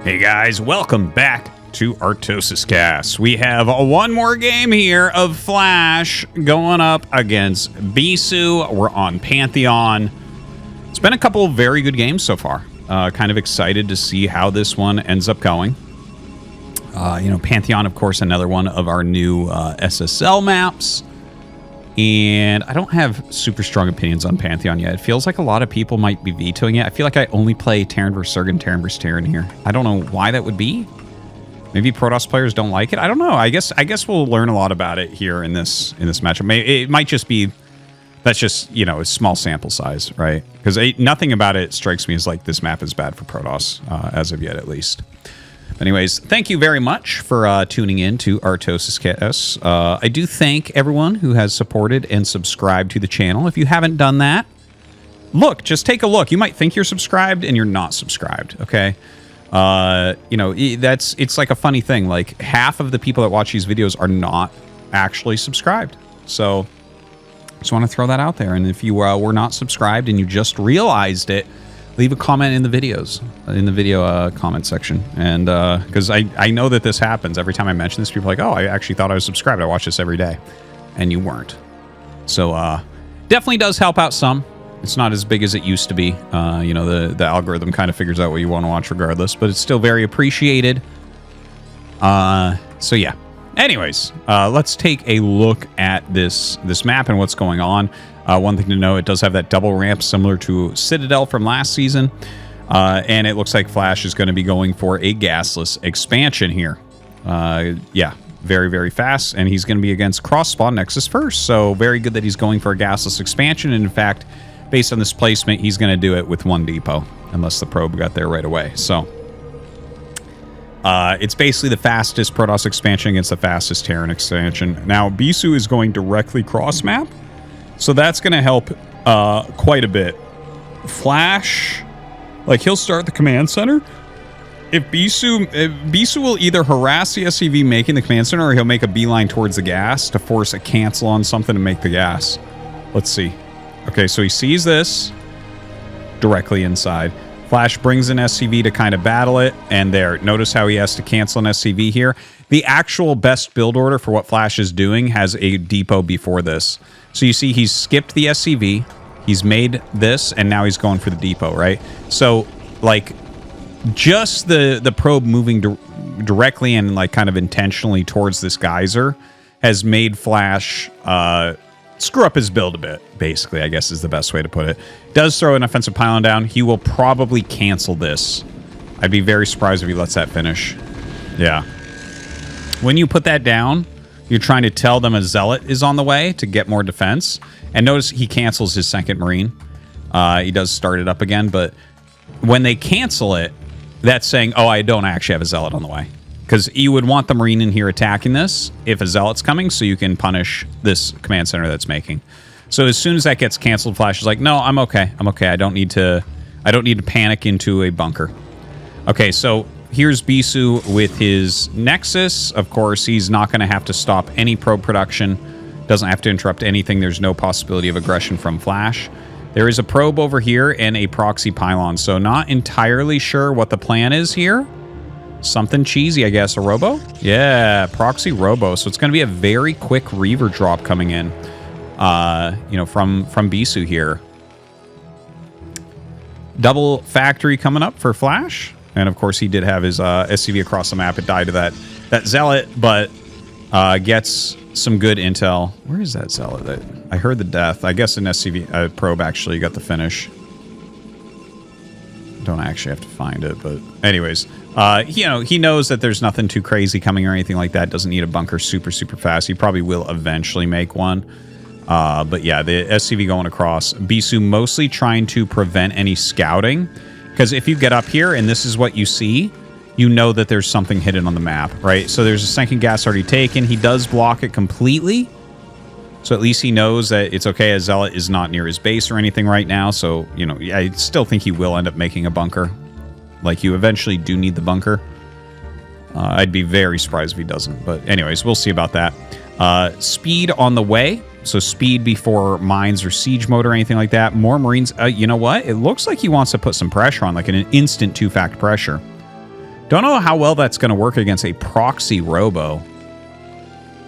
Hey guys, welcome back to ArtosisCasts. We have one more game here of Flash going up against Bisu. We're on Pantheon. It's been a couple of very good games so far. Kind of excited to see how this one ends up going. Pantheon, of course, another one of our new SSL maps. And I don't have super strong opinions on Pantheon yet. It feels like a lot of people might be vetoing it. I feel like I only play Terran vs. Zerg and Terran vs. Terran here. I don't know why that would be. Maybe Protoss players don't like it. I don't know. I guess we'll learn a lot about it here in this matchup. It might just be that's just, a small sample size, right? Because nothing about it strikes me as like this map is bad for Protoss, as of yet at least. Anyways, thank you very much for tuning in to ArtosisCasts. I do thank everyone who has supported and subscribed to the channel. If you haven't done that, just take a look. You might think you're subscribed and you're not subscribed, okay? It's like a funny thing. Like, half of the people that watch these videos are not actually subscribed. So, just want to throw that out there. And if you were not subscribed and you just realized it, leave a comment in the video comment section. And because I know that this happens every time I mention this, people are like, oh, I actually thought I was subscribed. I watch this every day. And you weren't. So definitely does help out some. It's not as big as it used to be. The algorithm kind of figures out what you want to watch regardless, but it's still very appreciated. So yeah. Anyways, let's take a look at this map and what's going on. One thing to know, it does have that double ramp similar to Citadel from last season. And it looks like Flash is going to be going for a gasless expansion here. Very, very fast. And he's going to be against Cross-Spawn Nexus first. So very good that he's going for a gasless expansion. And in fact, based on this placement, he's going to do it with one depot. Unless the probe got there right away. So it's basically the fastest Protoss expansion against the fastest Terran expansion. Now, Bisu is going directly cross-map. So that's going to help quite a bit. Flash, he'll start the command center. If Bisu will either harass the SCV making the command center, or he'll make a beeline towards the gas to force a cancel on something to make the gas. Let's see. Okay, so he sees this directly inside. Flash brings an SCV to kind of battle it, and there. Notice how he has to cancel an SCV here. The actual best build order for what Flash is doing has a depot before this. So you see he's skipped the SCV, he's made this, and now he's going for the depot, right? So, just the probe moving directly and, kind of intentionally towards this geyser has made Flash screw up his build a bit, basically, I guess is the best way to put it. Does throw an offensive pylon down. He will probably cancel this. I'd be very surprised if he lets that finish. Yeah. When you put that down, you're trying to tell them a zealot is on the way to get more defense. And notice he cancels his second marine. He does start it up again, but when they cancel it, that's saying, oh, I don't actually have a zealot on the way. Because you would want the marine in here attacking this if a zealot's coming, so you can punish this command center that's making. So as soon as that gets canceled, Flash is like, no, I'm okay. I'm okay. I don't need to panic into a bunker. Okay, so here's Bisu with his Nexus. Of course, he's not going to have to stop any probe production. Doesn't have to interrupt anything. There's no possibility of aggression from Flash. There is a probe over here and a proxy pylon. So not entirely sure what the plan is here. Something cheesy, I guess. A robo? Yeah, proxy robo. So it's going to be a very quick Reaver drop coming in, from Bisu here. Double factory coming up for Flash. And, of course, he did have his SCV across the map. It died to that zealot, but gets some good intel. Where is that zealot? I heard the death. I guess an SCV probe actually got the finish. Don't actually have to find it, but anyways, he knows that there's nothing too crazy coming or anything like that. Doesn't need a bunker super, super fast. He probably will eventually make one. But yeah, the SCV going across. Bisu mostly trying to prevent any scouting. Because if you get up here and this is what you see, you know that there's something hidden on the map, right? So there's a second gas already taken. He does block it completely. So at least he knows that it's okay. A zealot is not near his base or anything right now. So, I still think he will end up making a bunker. You eventually do need the bunker. I'd be very surprised if he doesn't. But anyways, we'll see about that. Speed on the way. So speed before mines or siege mode or anything like that. More Marines. You know what? It looks like he wants to put some pressure on, like an instant 2-fact pressure. Don't know how well that's going to work against a proxy robo.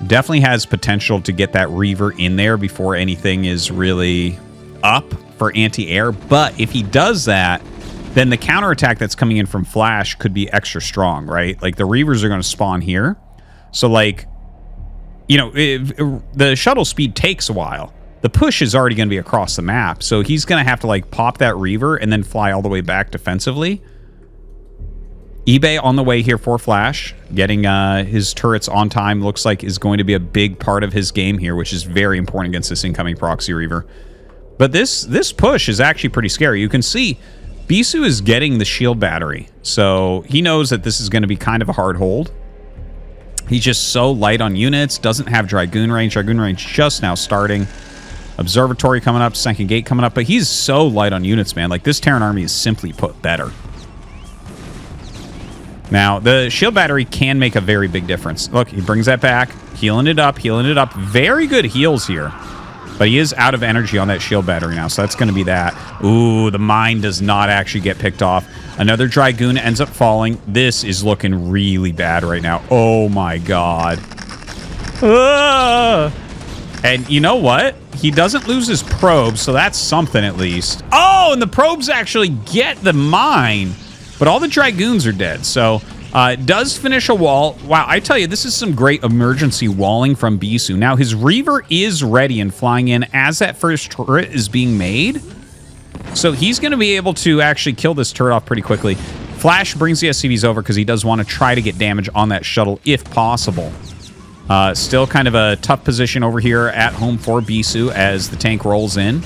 Definitely has potential to get that Reaver in there before anything is really up for anti-air. But if he does that, then the counterattack that's coming in from Flash could be extra strong, right? Like, the Reavers are going to spawn here. So, like, you know, the shuttle speed takes a while. The push is already going to be across the map. So he's going to have to, like, pop that Reaver and then fly all the way back defensively. eBay on the way here for Flash. Getting his turrets on time looks like is going to be a big part of his game here, which is very important against this incoming proxy Reaver. But this push is actually pretty scary. You can see Bisu is getting the shield battery. So he knows that this is going to be kind of a hard hold. He's just so light on units. Doesn't have Dragoon range. Dragoon range just now starting. Observatory coming up. Second gate coming up. But he's so light on units, man. Like, this Terran army is simply put better. Now, the shield battery can make a very big difference. Look, he brings that back. Healing it up. Healing it up. Very good heals here. But he is out of energy on that shield battery now, so that's going to be that. Ooh, the mine does not actually get picked off. Another Dragoon ends up falling. This is looking really bad right now. Oh, my God. And you know what? He doesn't lose his probes, so that's something at least. Oh, and the probes actually get the mine. But all the Dragoons are dead, so does finish a wall. Wow, I tell you, this is some great emergency walling from Bisu. Now, his Reaver is ready and flying in as that first turret is being made. So he's going to be able to actually kill this turret off pretty quickly. Flash brings the SCVs over because he does want to try to get damage on that shuttle if possible. Still kind of a tough position over here at home for Bisu as the tank rolls in.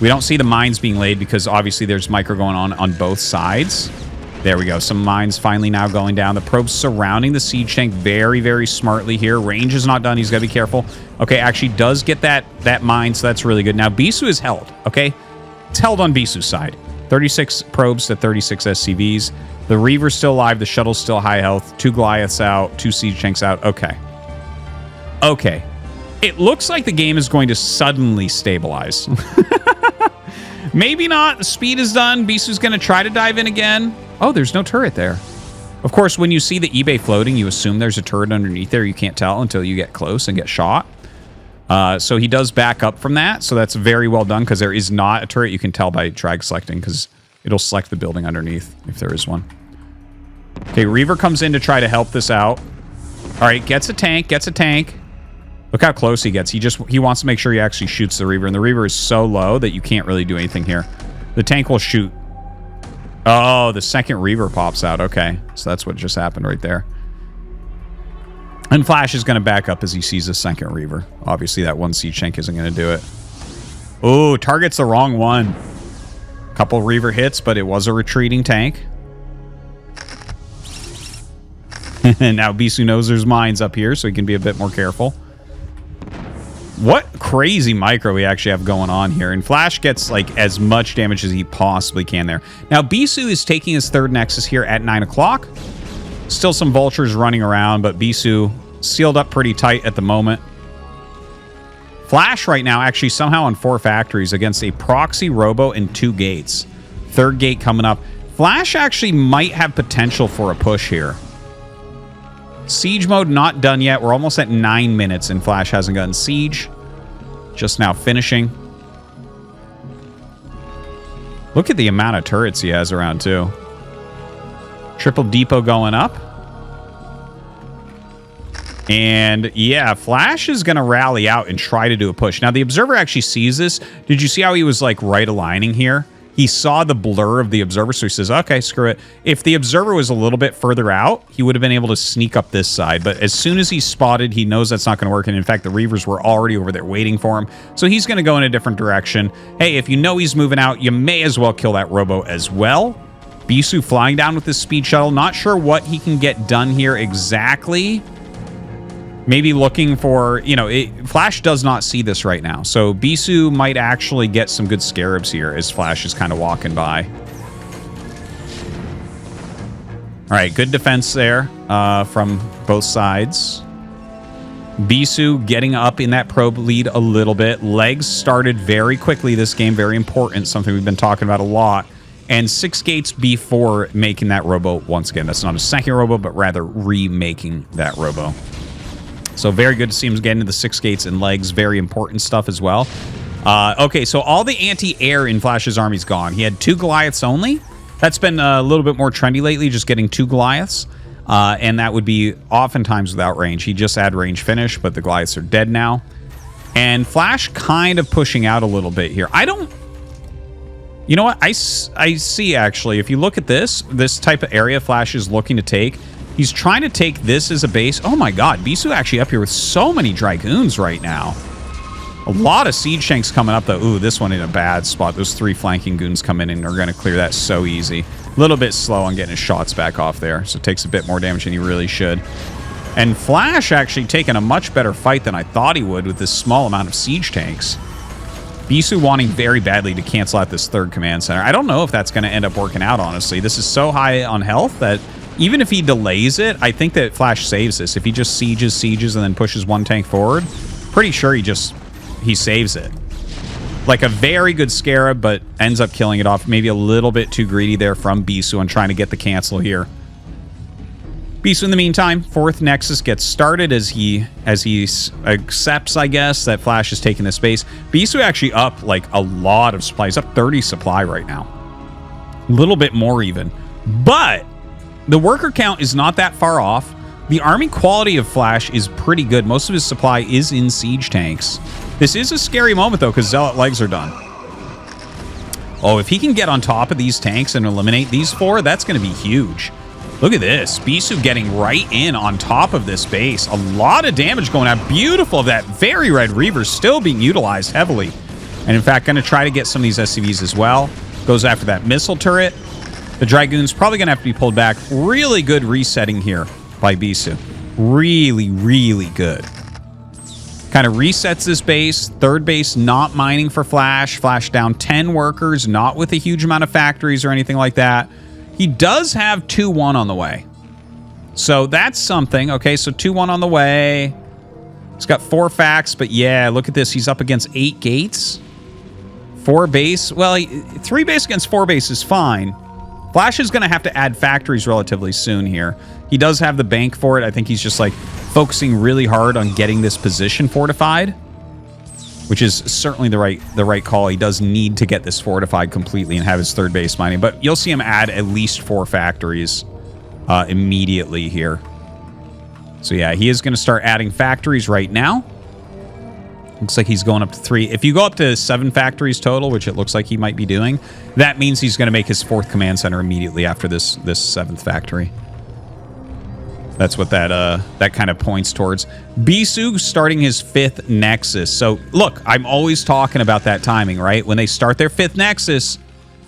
We don't see the mines being laid because obviously there's micro going on both sides. There we go. Some mines finally now going down. The probes surrounding the siege tank very, very smartly here. Range is not done. He's got to be careful. Okay, actually does get that mine, so that's really good. Now, Bisu is held, okay? It's held on Bisu's side. 36 probes to 36 SCVs. The Reaver's still alive. The shuttle's still high health. 2 Goliaths out. 2 siege tanks out. Okay. Okay. It looks like the game is going to suddenly stabilize. Maybe not. The speed is done. Bisu's going to try to dive in again. Oh, there's no turret there. Of course, when you see the eBay floating, you assume there's a turret underneath there. You can't tell until you get close and get shot. So he does back up from that. So that's very well done because there is not a turret. You can tell by drag selecting because it'll select the building underneath if there is one. Okay, Reaver comes in to try to help this out. All right, gets a tank, gets a tank. Look how close he gets. He wants to make sure he actually shoots the Reaver, and the Reaver is so low that you can't really do anything here. The tank will shoot. Oh, the second Reaver pops out. Okay, so that's what just happened right there. And Flash is going to back up as he sees the second Reaver. Obviously, that one siege tank isn't going to do it. Oh, targets the wrong one. Couple Reaver hits, but it was a retreating tank. And now Bisu knows there's mines up here, so he can be a bit more careful. What crazy micro we actually have going on here. And Flash gets like as much damage as he possibly can there. Now, Bisu is taking his third Nexus here at 9 o'clock. Still some vultures running around, but Bisu sealed up pretty tight at the moment. Flash right now actually somehow on 4 factories against a proxy robo and 2 gates. Third gate coming up. Flash actually might have potential for a push here. Siege mode not done yet. We're almost at 9 minutes and Flash hasn't gotten siege. Just now finishing. Look at the amount of turrets he has around too. Triple depot going up. And yeah, Flash is going to rally out and try to do a push. Now the Observer actually sees this. Did you see how he was like right aligning here? He saw the blur of the Observer, so he says, okay, screw it. If the Observer was a little bit further out, he would have been able to sneak up this side. But as soon as he's spotted, he knows that's not going to work. And in fact, the Reavers were already over there waiting for him. So he's going to go in a different direction. Hey, if you know he's moving out, you may as well kill that Robo as well. Bisu flying down with this speed shuttle. Not sure what he can get done here exactly. Maybe looking for, you know, Flash does not see this right now. So Bisu might actually get some good scarabs here as Flash is kind of walking by. All right, good defense there from both sides. Bisu getting up in that probe lead a little bit. Legs started very quickly this game. Very important. Something we've been talking about a lot. and 6 gates before making that robo once again. That's not a second robo, but rather remaking that robo. So very good to see him get into the 6 gates and legs. Very important stuff as well. Okay, so all the anti-air in Flash's army's gone. He had 2 Goliaths only. That's been a little bit more trendy lately, just getting 2 Goliaths. And that would be oftentimes without range. He just had range finish, but the Goliaths are dead now. And Flash kind of pushing out a little bit here. I don't... You know what? I see, actually, if you look at this type of area Flash is looking to take, he's trying to take this as a base. Oh my god, Bisu actually up here with so many Dragoons right now. A lot of siege tanks coming up, though. Ooh, this one in a bad spot. Those 3 flanking goons come in and are going to clear that so easy. A little bit slow on getting his shots back off there, so it takes a bit more damage than he really should. And Flash actually taking a much better fight than I thought he would with this small amount of siege tanks. Bisu wanting very badly to cancel out this 3rd command center. I don't know if that's going to end up working out, honestly. This is so high on health that even if he delays it, I think that Flash saves this. If he just sieges, and then pushes 1 tank forward, pretty sure he saves it. Like a very good Scarab, but ends up killing it off. Maybe a little bit too greedy there from Bisu on trying to get the cancel here. Bisu, in the meantime, 4th Nexus gets started as he accepts, I guess, that Flash is taking this base. Bisu actually up, like, a lot of supply. He's up 30 supply right now. A little bit more even. But the worker count is not that far off. The army quality of Flash is pretty good. Most of his supply is in siege tanks. This is a scary moment, though, because Zealot legs are done. Oh, if he can get on top of these tanks and eliminate these 4, that's going to be huge. Look at this. Bisu getting right in on top of this base. A lot of damage going out. Beautiful. That very red Reaver still being utilized heavily. And in fact, going to try to get some of these SCVs as well. Goes after that missile turret. The Dragoon's probably going to have to be pulled back. Really good resetting here by Bisu. Really, really good. Kind of resets this base. 3rd base not mining for Flash. Flash down 10 workers, not with a huge amount of factories or anything like that. He does have 2-1 on the way. So that's something. Okay, so 2-1 on the way. He's got 4 facts, but yeah, look at this. He's up against 8 gates. 4 base. Well, 3 base against 4 base is fine. Flash is going to have to add factories relatively soon here. He does have the bank for it. I think he's just like focusing really hard on getting this position fortified, which is certainly the right call. He does need to get this fortified completely and have his 3rd base mining, but you'll see him add at least 4 factories immediately here. So yeah, he is going to start adding factories right now. Looks like he's going up to 3. If you go up to 7 factories total, which it looks like he might be doing, that means he's going to make his 4th command center immediately after this 7th factory. That's what that kind of points towards. Bisu starting his 5th Nexus. So, look, I'm always talking about that timing, right? When they start their 5th Nexus,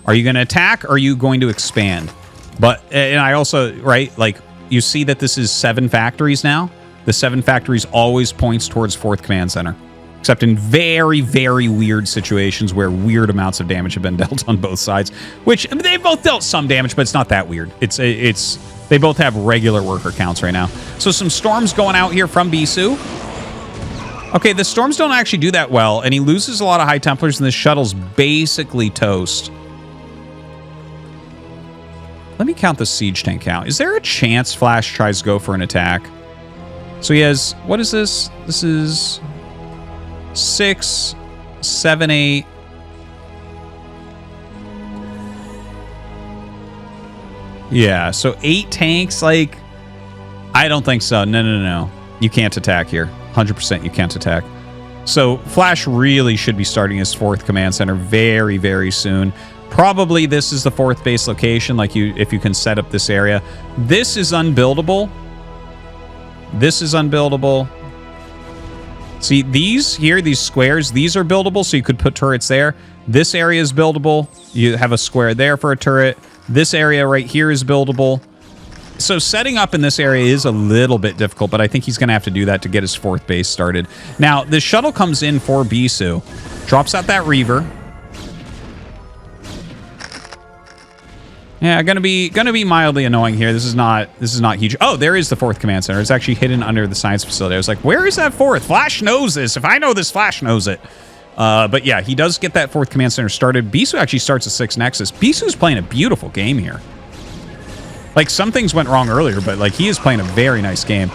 are you going to attack or are you going to expand? But, and I also, right, like, you see that this is 7 factories now? The 7 factories always points towards 4th command center. Except in very, very weird situations where weird amounts of damage have been dealt on both sides. Which, I mean, they both dealt some damage, but it's not that weird. They both have regular worker counts right now. So some storms going out here from Bisu. Okay, the storms don't actually do that well, and he loses a lot of high Templars, and the shuttle's basically toast. Let me count the siege tank count. Is there a chance Flash tries to go for an attack? So he has, what is this? This is 6, 7, 8. Yeah, so 8 tanks, like, I don't think so. No. You can't attack here. 100% you can't attack. So Flash really should be starting his 4th command center very, very soon. Probably this is the 4th base location, like if you can set up this area. This is unbuildable. This is unbuildable. See, these here, these squares, these are buildable, so you could put turrets there. This area is buildable. You have a square there for a turret. This area right here is buildable. So setting up in this area is a little bit difficult, but I think he's going to have to do that to get his 4th base started. Now, the shuttle comes in for Bisu. Drops out that Reaver. Yeah, gonna be mildly annoying here. This is not huge. Oh, there is the 4th command center. It's actually hidden under the science facility. I was like, where is that 4th? Flash knows this. If I know this, Flash knows it. But yeah, he does get that 4th command center started. Bisu actually starts a 6 Nexus. Bisu's playing a beautiful game here. Like, some things went wrong earlier, but like, he is playing a very nice game.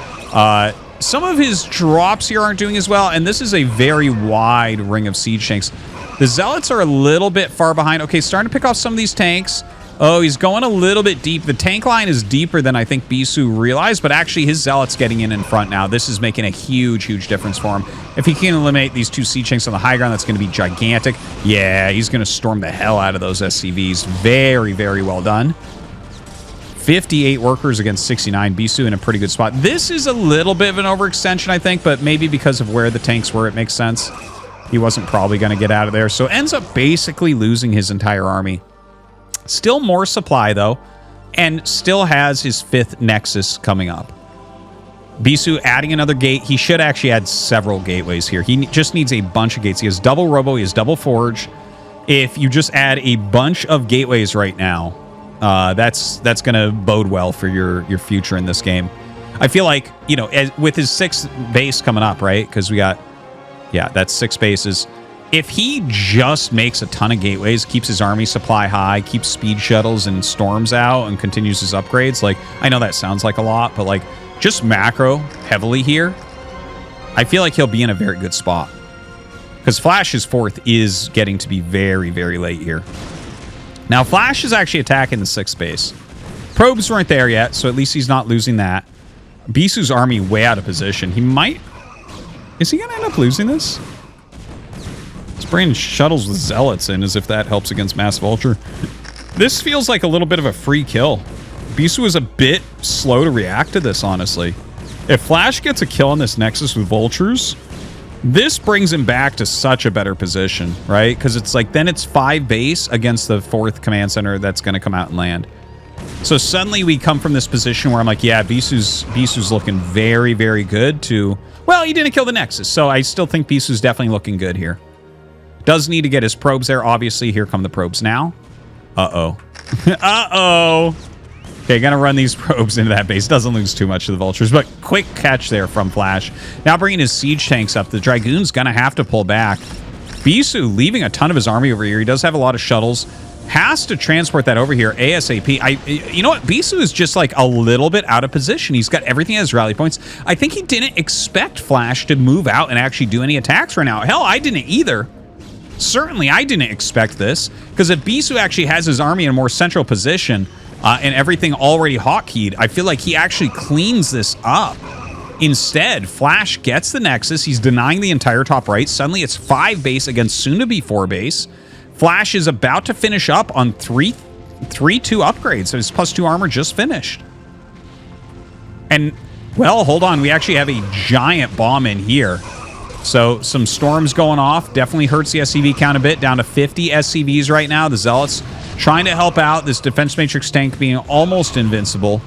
Some of his drops here aren't doing as well, and this is a very wide ring of siege tanks. The Zealots are a little bit far behind. Okay, starting to pick off some of these tanks. Oh, he's going a little bit deep. The tank line is deeper than I think Bisu realized, but actually his Zealot's getting in front now. This is making a huge, huge difference for him. If he can eliminate these 2 siege tanks on the high ground, that's going to be gigantic. Yeah, he's going to storm the hell out of those SCVs. Very, very well done. 58 workers against 69. Bisu in a pretty good spot. This is a little bit of an overextension, I think, but maybe because of where the tanks were, it makes sense. He wasn't probably going to get out of there, so ends up basically losing his entire army. Still more supply, though, and still has his 5th Nexus coming up. Bisu adding another gate. He should actually add several gateways here. He just needs a bunch of gates. He has double Robo, he has double Forge. If you just add a bunch of gateways right now, that's going to bode well for your future in this game. I feel like, you know, with his 6th base coming up, right? Because we got, yeah, that's 6 bases. If he just makes a ton of gateways, keeps his army supply high, keeps speed shuttles and storms out, and continues his upgrades, like, I know that sounds like a lot, but like, just macro heavily here, I feel like he'll be in a very good spot. Because Flash's 4th is getting to be very, very late here. Now, Flash is actually attacking the 6th base. Probes weren't there yet, so at least he's not losing that. Bisu's army way out of position. He might... Is he going to end up losing this? He's bringing shuttles with Zealots in, as if that helps against Mass Vulture. This feels like a little bit of a free kill. Bisu is a bit slow to react to this, honestly. If Flash gets a kill on this Nexus with Vultures, this brings him back to such a better position, right? Because it's like, then it's 5 base against the 4th command center that's going to come out and land. So suddenly we come from this position where I'm like, yeah, Bisu's looking very, very good to... Well, he didn't kill the Nexus, so I still think Bisu's definitely looking good here. Does need to get his probes there, obviously. Here come the probes now. Uh-oh. Uh-oh. Okay, gonna run these probes into that base. Doesn't lose too much of the Vultures, but quick catch there from Flash. Now bringing his siege tanks up. The Dragoon's gonna have to pull back. Bisu leaving a ton of his army over here. He does have a lot of shuttles. Has to transport that over here ASAP. You know what? Bisu is just like a little bit out of position. He's got everything as rally points. I think he didn't expect Flash to move out and actually do any attacks right now. Hell, I didn't either. Certainly, I didn't expect this, because if Bisu actually has his army in a more central position and everything already hotkeyed, I feel like he actually cleans this up. Instead, Flash gets the Nexus. He's denying the entire top right. Suddenly, it's 5 base against soon-to-be 4 base. Flash is about to finish up on 3-2 upgrades. So his +2 armor just finished. And, well, hold on. We actually have a giant bomb in here. So some storms going off. Definitely hurts the SCV count a bit. Down to 50 SCVs right now. The Zealots trying to help out. This Defense Matrix tank being almost invincible.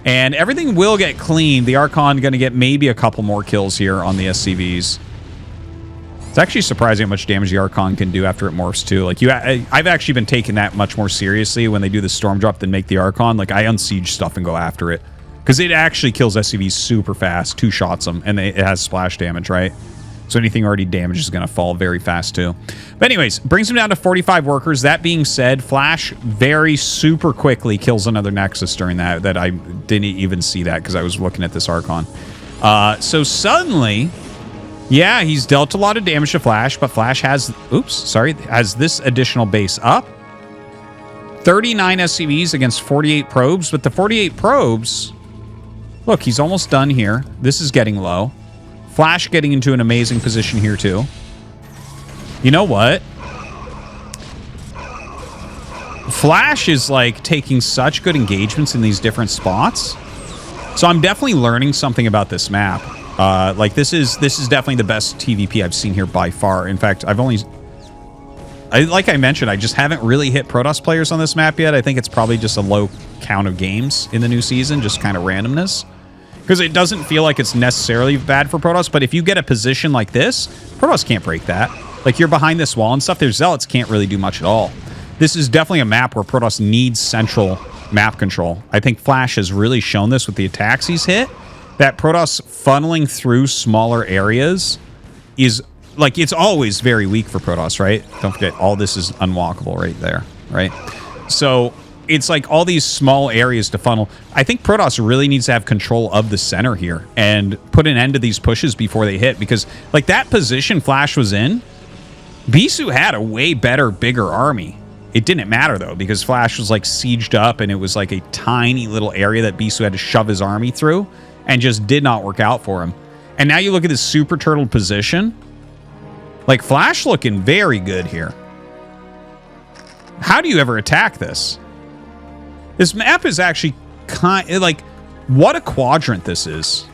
And everything will get cleaned. The Archon going to get maybe a couple more kills here on the SCVs. It's actually surprising how much damage the Archon can do after it morphs too. Like I've actually been taking that much more seriously when they do the storm drop than make the Archon. Like I unsiege stuff and go after it, because it actually kills SCVs super fast. 2 shots them, and it has splash damage, right? So anything already damaged is going to fall very fast too. But anyways, brings him down to 45 workers. That being said, Flash very super quickly kills another Nexus during that I didn't even see that because I was looking at this Archon. So suddenly, yeah, he's dealt a lot of damage to Flash, but Flash has, has this additional base up. 39 SCVs against 48 probes, but the 48 probes, look, he's almost done here. This is getting low. Flash getting into an amazing position here too. You know what? Flash is like taking such good engagements in these different spots. So I'm definitely learning something about this map. Like this is definitely the best TVP I've seen here by far. In fact, like I mentioned, I just haven't really hit Protoss players on this map yet. I think it's probably just a low count of games in the new season, just kind of randomness. Because it doesn't feel like it's necessarily bad for Protoss, but if you get a position like this, Protoss can't break that. Like, you're behind this wall and stuff, their Zealots can't really do much at all. This is definitely a map where Protoss needs central map control. I think Flash has really shown this with the attacks he's hit, that Protoss funneling through smaller areas is like, it's always very weak for Protoss, right? Don't forget, all this is unwalkable right there, right? So it's like all these small areas to funnel. I think Protoss really needs to have control of the center here and put an end to these pushes before they hit, because like that position Flash was in, Bisu had a way better, bigger army. It didn't matter though, because Flash was like sieged up and it was like a tiny little area that Bisu had to shove his army through and just did not work out for him. And now you look at this super turtle position, like Flash looking very good here. How do you ever attack this? This map is actually kind of like, what a quadrant this is.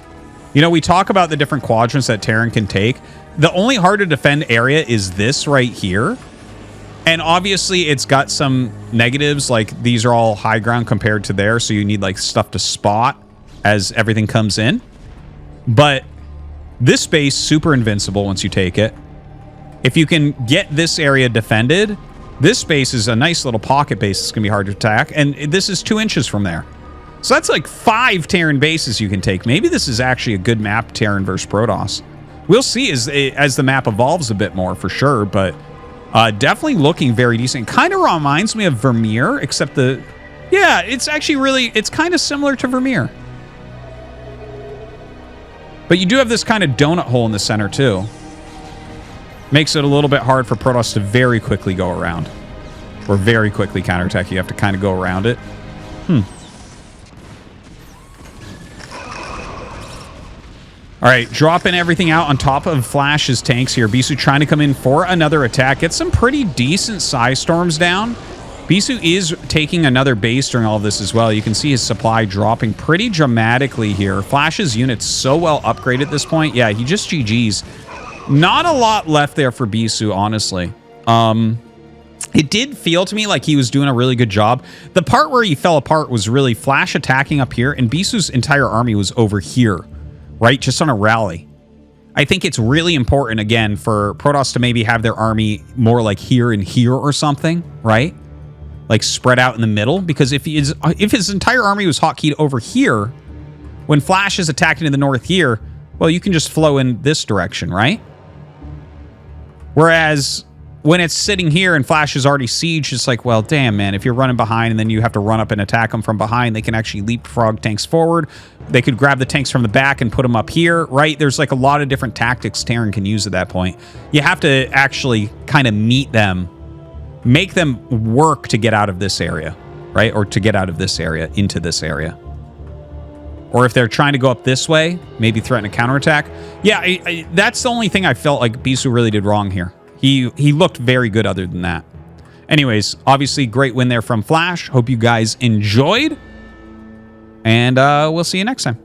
You know, we talk about the different quadrants that Terran can take. The only hard to defend area is this right here. And obviously it's got some negatives, like these are all high ground compared to there, so you need like stuff to spot as everything comes in. But this space, super invincible once you take it. If you can get this area defended, this space is a nice little pocket base that's going to be hard to attack, and this is 2 inches from there. So that's like 5 Terran bases you can take. Maybe this is actually a good map, Terran versus Protoss. We'll see as the map evolves a bit more for sure, but definitely looking very decent. Kind of reminds me of Vermeer, except yeah, it's actually really, it's kind of similar to Vermeer. But you do have this kind of donut hole in the center too. Makes it a little bit hard for Protoss to very quickly go around. Or very quickly counterattack. You have to kind of go around it. Alright, dropping everything out on top of Flash's tanks here. Bisu trying to come in for another attack. Get some pretty decent size storms down. Bisu is taking another base during all of this as well. You can see his supply dropping pretty dramatically here. Flash's unit's so well upgraded at this point. Yeah, he just GG's. Not a lot left there for Bisu, honestly. It did feel to me like he was doing a really good job. The part where he fell apart was really Flash attacking up here, and Bisu's entire army was over here, right? Just on a rally. I think it's really important, again, for Protoss to maybe have their army more like here and here or something, right? Like spread out in the middle, because if his entire army was hotkeyed over here, when Flash is attacking to the north here, well, you can just flow in this direction, right? Whereas when it's sitting here and Flash is already sieged, it's like, well, damn, man, if you're running behind and then you have to run up and attack them from behind, they can actually leapfrog tanks forward. They could grab the tanks from the back and put them up here, right? There's like a lot of different tactics Terran can use at that point. You have to actually kind of meet them, make them work to get out of this area, right? Or to get out of this area into this area. Or if they're trying to go up this way, maybe threaten a counterattack. Yeah, that's the only thing I felt like Bisu really did wrong here. He looked very good other than that. Anyways, obviously great win there from Flash. Hope you guys enjoyed. And we'll see you next time.